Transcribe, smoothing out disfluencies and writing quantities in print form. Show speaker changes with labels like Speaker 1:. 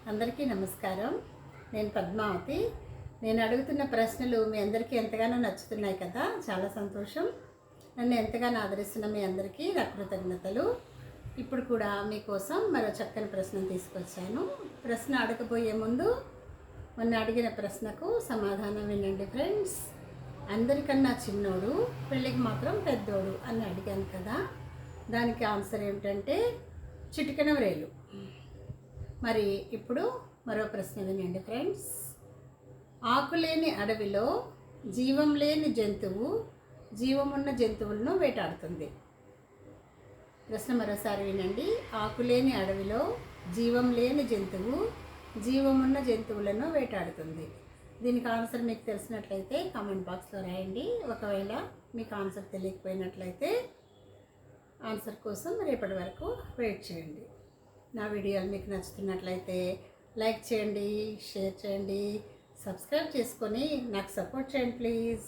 Speaker 1: అందరికీ నమస్కారం. నేను పద్మావతి. నేను అడుగుతున్న ప్రశ్నలు మీ అందరికీ ఎంతగానో నచ్చుతున్నాయి కదా, చాలా సంతోషం. నన్ను ఎంతగానో ఆదరిస్తున్న మీ అందరికీ నా కృతజ్ఞతలు. ఇప్పుడు కూడా మీకోసం మరో చక్కని ప్రశ్నను తీసుకొచ్చాను. ప్రశ్న అడగబోయే ముందు మొన్న అడిగిన ప్రశ్నకు సమాధానం వినండి ఫ్రెండ్స్. అందరికన్నా చిన్నోడు, పెళ్ళికి మాత్రం పెద్దోడు అని అడిగాను కదా, దానికి ఆన్సర్ ఏమిటంటే చిటికెన వ్రేలు. మరి ఇప్పుడు మరో ప్రశ్న వినండి ఫ్రెండ్స్. ఆకులేని అడవిలో జీవం లేని జంతువు జీవమున్న జంతువులను వేటాడుతుంది. ప్రశ్న మరోసారి వినండి. ఆకులేని అడవిలో జీవం లేని జంతువు జీవమున్న జంతువులను వేటాడుతుంది. దీనికి ఆన్సర్ మీకు తెలిసినట్లయితే కామెంట్ బాక్స్లో రాయండి. ఒకవేళ మీకు ఆన్సర్ తెలియకపోయినట్లయితే ఆన్సర్ కోసం రేపటి వరకు వెయిట్ చేయండి. నా వీడియోలు మీకు నచ్చుతున్నట్లయితే లైక్ చేయండి, షేర్ చేయండి, సబ్స్క్రైబ్ చేసుకొని నాకు సపోర్ట్ చేయండి ప్లీజ్.